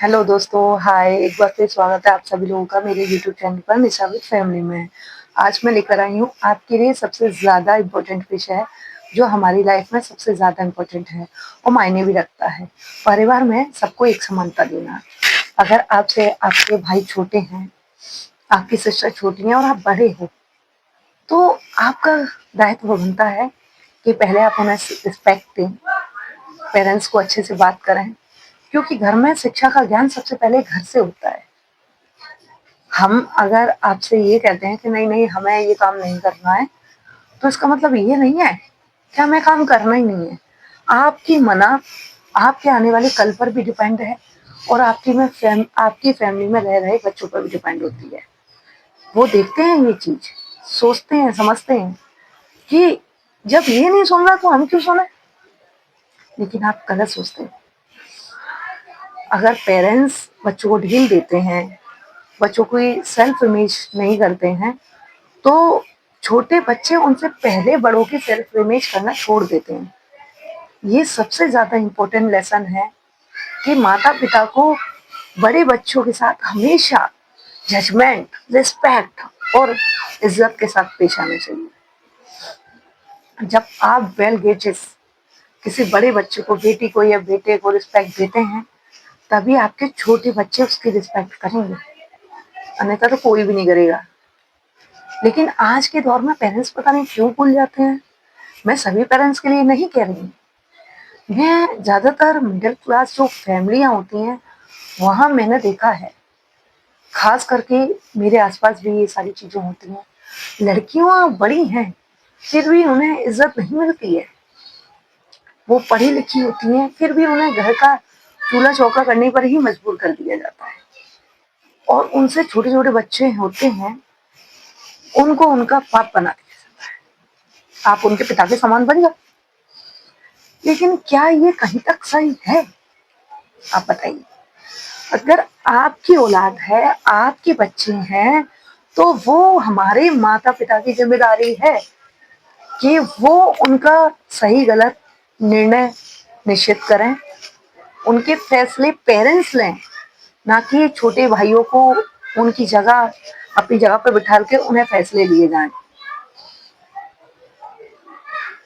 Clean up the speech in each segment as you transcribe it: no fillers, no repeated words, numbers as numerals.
Hello दोस्तों, हाय। एक बार फिर स्वागत है आप सभी लोगों का मेरे यूट्यूब चैनल पर निशा विद फैमिली में। आज मैं लेकर आई हूँ आपके लिए सबसे ज़्यादा इम्पोर्टेंट विषय, जो हमारी लाइफ में सबसे ज़्यादा इम्पोर्टेंट है और मायने भी रखता है। परिवार में सबको एक समानता देना। अगर आपसे आपके भाई छोटे हैं, आपकी सिस्टर छोटी है और आप बड़े हो, तो आपका दायित्व बनता है कि पहले आप उन्हें रिस्पेक्ट दें, पेरेंट्स को अच्छे से बात करें, क्योंकि घर में शिक्षा का ज्ञान सबसे पहले घर से होता है। हम अगर आपसे ये कहते हैं कि नहीं नहीं हमें ये काम नहीं करना है, तो इसका मतलब ये नहीं है कि हमें काम करना ही नहीं है। आपकी मना आपके आने वाले कल पर भी डिपेंड है, और आपकी फैमिली में रह रहे बच्चों पर भी डिपेंड होती है। वो देखते हैं ये चीज, सोचते हैं, समझते हैं कि जब ये नहीं सुन रहा तो हम क्यों सुने। लेकिन आप गलत सोचते हैं। अगर पेरेंट्स बच्चों को ढील देते हैं, बच्चों को सेल्फ इमेज नहीं करते हैं, तो छोटे बच्चे उनसे पहले बड़ों की सेल्फ इमेज करना छोड़ देते हैं। ये सबसे ज्यादा इम्पोर्टेंट लेसन है कि माता पिता को बड़े बच्चों के साथ हमेशा जजमेंट, रिस्पेक्ट और इज्जत के साथ पेश आना चाहिए। जब आप वेल गेजेस किसी बड़े बच्चे को, बेटी को या बेटे को रिस्पेक्ट देते हैं, तभी आपके छोटे बच्चे उसकी रिस्पेक्ट करेंगे, अन्यथा तो कोई भी नहीं करेगा। लेकिन आज के दौर में पेरेंट्स पता नहीं क्यों भूल जाते हैं। मैं सभी पेरेंट्स के लिए नहीं कह रही, मैं ज्यादातर मिडिल क्लास जो फैमिलियां होती हैं वहां मैंने देखा है, खास करके मेरे आसपास भी ये सारी चीजें होती हैं। लड़कियां बड़ी हैं फिर भी उन्हें इज्जत नहीं मिलती है। वो पढ़ी लिखी होती हैं फिर भी उन्हें घर का चूल्हा चौका करने पर ही मजबूर कर दिया जाता है। और उनसे छोटे छोटे बच्चे होते हैं, उनको उनका बाप बना दिया जाता है। आप उनके पिता के समान बन जाओ। लेकिन क्या ये कहीं तक सही है? आप बताइए। अगर आपकी औलाद है, आपके बच्चे हैं, तो वो हमारे माता पिता की जिम्मेदारी है कि वो उनका सही गलत निर्णय निश्चित करें, उनके फैसले पेरेंट्स लें, ना कि छोटे भाइयों को उनकी जगह, अपनी जगह पर बिठा के उन्हें फैसले लिए जाएं।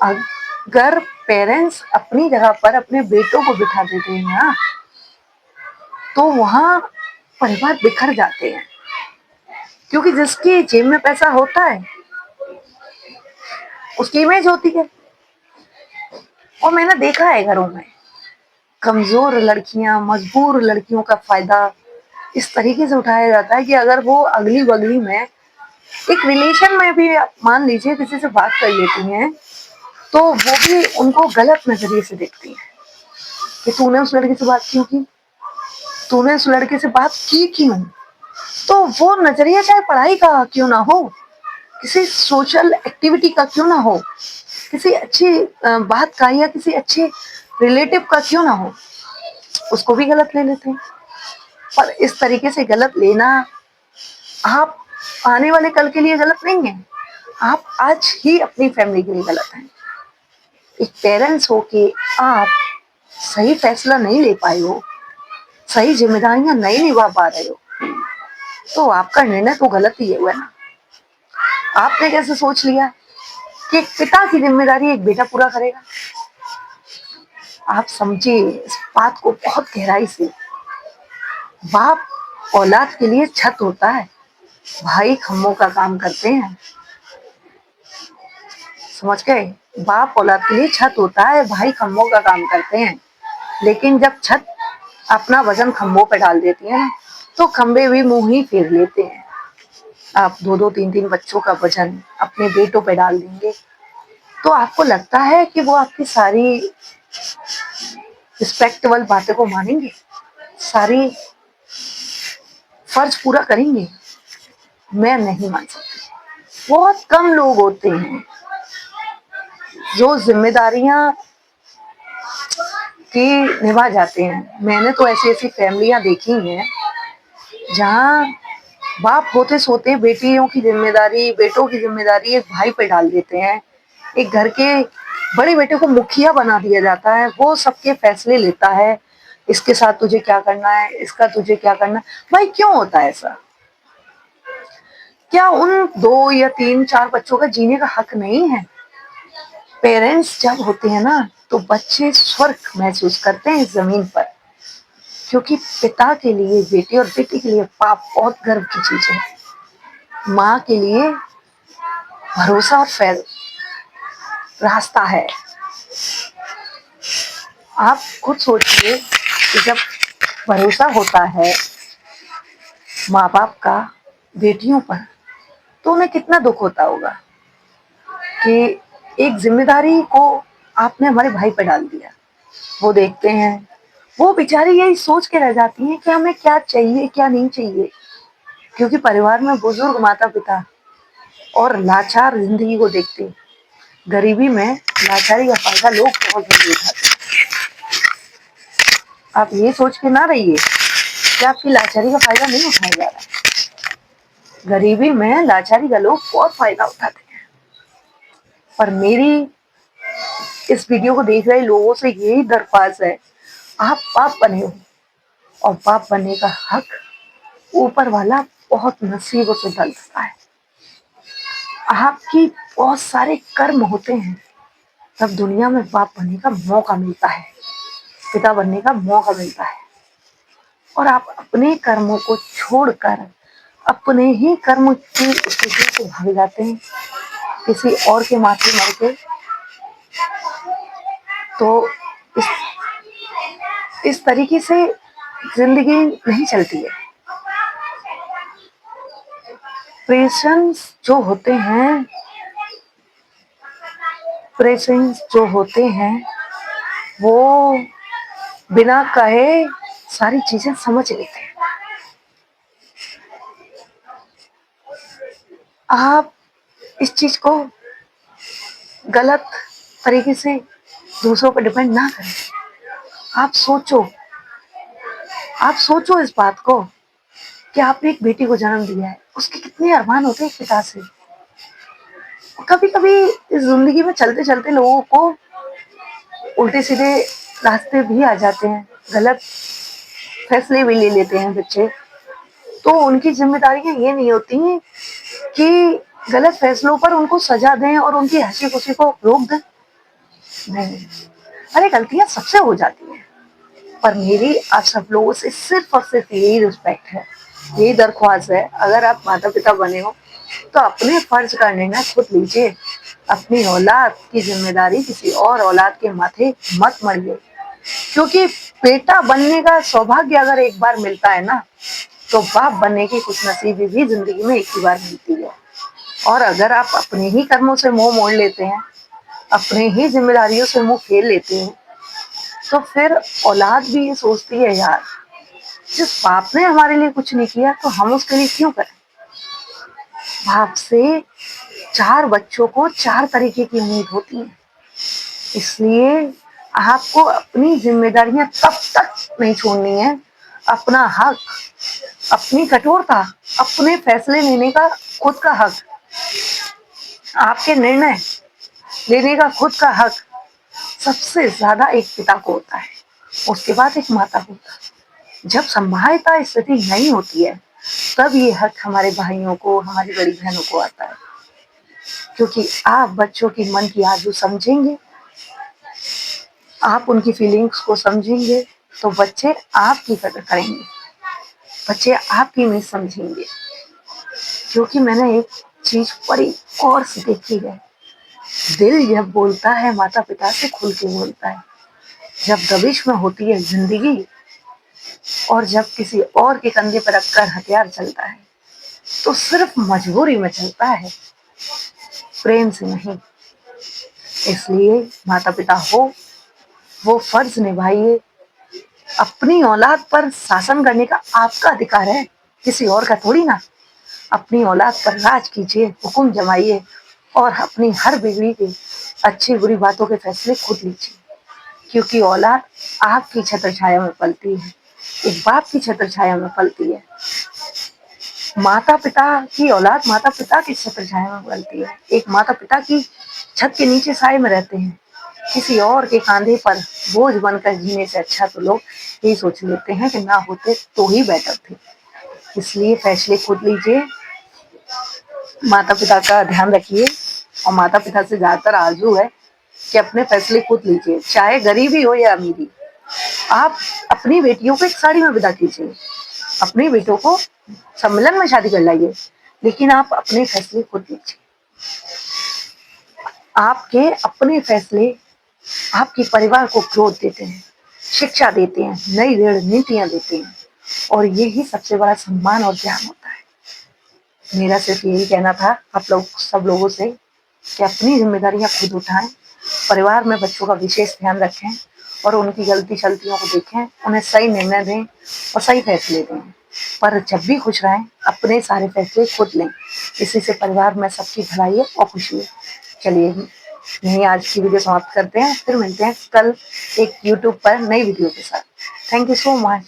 अगर पेरेंट्स अपनी जगह पर अपने बेटों को बिठा देते हैं ना, तो वहां परिवार बिखर जाते हैं। क्योंकि जिसकी जेब में पैसा होता है उसकी इमेज होती है। और मैंने देखा है घरों में कमजोर लड़कियां, मजबूर लड़कियों का फायदा इस तरीके से उठाया जाता है कि अगर वो अगली बगली में एक रिलेशन में भी मान लीजिए किसी से बात कर लेती हैं, तो वो भी उनको गलत नजरिए से देखती है कि तूने उस लड़के से बात क्यों की, तूने उस लड़के से बात की क्यों। तो वो नजरिया चाहे पढ़ाई का क्यों ना हो, किसी सोशल एक्टिविटी का क्यों ना हो, किसी अच्छी बात का या किसी अच्छे रिलेटिव का क्यों ना हो, उसको भी गलत ले लेते हैं। पर इस तरीके से गलत लेना आप आने वाले कल के लिए गलत नहीं है, आप आज ही अपनी फैमिली के लिए गलत हैं। एक पेरेंट्स हो के आप सही फैसला नहीं ले पाए हो, सही जिम्मेदारियां नहीं निभा पा रहे हो, तो आपका निर्णय तो गलत ही हुआ ना। आपने कैसे सोच लिया कि एक पिता की जिम्मेदारी एक बेटा पूरा करेगा? आप समझिए इस बात को बहुत गहराई से। बाप औलाद के लिए छत होता है, भाई खम्भों का काम करते हैं। समझ गए? बाप औलाद के लिए छत होता है, भाई खम्भों का काम करते हैं। लेकिन जब छत अपना वजन खम्भों पे डाल देती है ना, तो खम्भे भी मुंह ही फेर लेते हैं। आप दो दो तीन तीन बच्चों का वजन अपने बेटों पे डाल देंगे, तो आपको लगता है कि वो आपकी सारी रिस्पेक्टेबल बातें को मानेंगे, सारी फर्ज पूरा करेंगे? मैं नहीं मान सकती। बहुत कम लोग होते हैं जो जिम्मेदारियां की निभा जाते हैं। मैंने तो ऐसी ऐसी फैमिलियां देखी हैं जहाँ बाप होते सोते बेटियों की जिम्मेदारी, बेटों की जिम्मेदारी एक भाई पे डाल देते हैं। एक घर के बड़े बेटे को मुखिया बना दिया जाता है, वो सबके फैसले लेता है, इसके साथ तुझे क्या करना है, इसका तुझे क्या करना है। भाई क्यों होता है ऐसा? क्या उन 2 या 3-4 बच्चों का जीने का हक नहीं है? पेरेंट्स जब होते हैं ना, तो बच्चे स्वर्ग महसूस करते हैं इस जमीन पर, क्योंकि पिता के लिए बेटे और बेटी के लिए बाप बहुत गर्व की चीज है। माँ के लिए भरोसा और फैज रास्ता है। आप खुद सोचिए कि जब भरोसा होता है माँ बाप का बेटियों पर, तो उन्हें कितना दुख होता होगा कि एक जिम्मेदारी को आपने हमारे भाई पर डाल दिया। वो देखते हैं, वो बेचारी यही सोच के रह जाती है कि हमें क्या चाहिए क्या नहीं चाहिए, क्योंकि परिवार में बुजुर्ग माता पिता और लाचार जिंदगी को देखते, गरीबी में लाचारी का फायदा लोग बहुत जल्दी उठाते हैं। आप ये सोच के ना रहिए कि आपकी लाचारी का फायदा नहीं उठाया जा रहा है। गरीबी में लाचारी का लोग बहुत फायदा उठाते हैं। पर मेरी इस वीडियो को देख रहे लोगों से यही दरख्वास्त है, आप बाप बने हो और बाप बनने का हक ऊपर वाला बहुत नसीबों से ढलता है। आपकी बहुत सारे कर्म होते हैं, तब दुनिया में बाप बनने का मौका मिलता है, पिता बनने का मौका मिलता है। और आप अपने कर्मों को छोड़कर अपने ही कर्म की स्थिति से भाग जाते हैं, किसी और के माथे मर के। तो इस तरीके से जिंदगी नहीं चलती है। पेशेंस जो होते हैं, पेशेंस जो होते हैं वो बिना कहे सारी चीजें समझ लेते हैं। आप इस चीज को गलत तरीके से दूसरों पर डिपेंड ना करें। आप सोचो, आप सोचो इस बात को कि आपने एक बेटी को जन्म दिया है, उसके कितने अरमान होते हैं एक पिता से। कभी कभी इस जिंदगी में चलते चलते लोगों को उल्टे सीधे रास्ते भी आ जाते हैं, गलत फैसले भी ले लेते हैं बच्चे। तो उनकी जिम्मेदारियां ये नहीं होती कि गलत फैसलों पर उनको सजा दें और उनकी हंसी खुशी को रोक दें। नहीं, अरे गलतियां सबसे हो जाती हैं। पर मेरी आप सब लोगों से सिर्फ और सिर्फ यही रिस्पेक्ट है, यही दरख्वास्त है, अगर आप माता पिता बने हो तो अपने फर्ज का निर्णय खुद लीजिए। अपनी औलाद की जिम्मेदारी किसी और औलाद के माथे मत मरिए, क्योंकि बेटा बनने का सौभाग्य अगर एक बार मिलता है ना, तो बाप बनने की कुछ नसीबी भी जिंदगी में एक ही बार मिलती है। और अगर आप अपने ही कर्मों से मुंह मोड़ लेते हैं, अपने ही जिम्मेदारियों से मुंह फेर लेते हैं, तो फिर औलाद भी ये सोचती है, यार जिस बाप ने हमारे लिए कुछ नहीं किया तो हम उसके लिए क्यों करें। बाप से 4 बच्चों को 4 तरीके की उम्मीद होती है, इसलिए आपको अपनी जिम्मेदारियां तब तक नहीं छोड़नी है, अपना हक, अपनी कठोरता, अपने फैसले लेने का खुद का हक, आपके निर्णय लेने का खुद का हक सबसे ज्यादा एक पिता को होता है, उसके बाद एक माता को होता है। जब संभाव्यता स्थिति नहीं होती है, तब ये हक हमारे भाइयों को, हमारी बड़ी बहनों को आता है, क्योंकि आप बच्चों की मन की आरज़ू समझेंगे, आप उनकी फीलिंग्स को समझेंगे, तो बच्चे आपकी कदर करेंगे, बच्चे आपकी नहीं समझेंगे। क्योंकि मैंने एक चीज बड़ी गौर से देखी है, दिल जब बोलता है माता पिता से खुल के बोलता है। जब दबिश में होती है जिंदगी और जब किसी और के कंधे पर रखकर हथियार चलता है, तो सिर्फ मजबूरी में चलता है, प्रेम से नहीं। इसलिए माता पिता हो, वो फर्ज निभाइए। अपनी औलाद पर शासन करने का आपका अधिकार है, किसी और का थोड़ी ना। अपनी औलाद पर राज कीजिए, हुक्म जमाइए और अपनी हर बिगड़ी की अच्छी बुरी बातों के फैसले खुद लीजिए, क्योंकि औलाद आपकी छत्र छाया में पलती है, एक बाप की छत्र छाया में पलती है। माता पिता की औलाद माता पिता की छत्र छाया में पलती है, एक माता पिता की छत के नीचे साए में रहते हैं। किसी और के कांधे पर बोझ बनकर जीने से अच्छा तो लोग यही सोच लेते हैं कि ना होते तो ही बेटर थे। इसलिए फैसले खुद लीजिए, माता पिता का ध्यान रखिए, और माता पिता से ज्यादातर आरजू है कि अपने फैसले खुद लीजिए, चाहे गरीबी हो या अमीरी। आप अपनी बेटियों को एक साड़ी में विदा कीजिए, अपने बेटों को सम्मेलन में शादी कर लाइए, लेकिन आप अपने फैसले खुद लीजिए। आपके अपने फैसले आपके परिवार को ग्रोथ देते हैं, शिक्षा देते हैं, नई रणनीतियां देते हैं, और यही सबसे बड़ा सम्मान और ज्ञान होता है। मेरा सिर्फ यही कहना था आप लोग सब लोगों से कि अपनी जिम्मेदारियां खुद उठाएं, परिवार में बच्चों का विशेष ध्यान रखें, और उनकी गलती शल्तियों को देखें, उन्हें सही निर्णय दें और सही फैसले दें। पर जब भी खुश रहें, अपने सारे फैसले खुद लें। इसी से परिवार में सबकी भलाई है और खुशी है। चलिए, यहीं आज की वीडियो समाप्त करते हैं, फिर मिलते हैं कल एक यूट्यूब पर नई वीडियो के साथ। Thank you so much.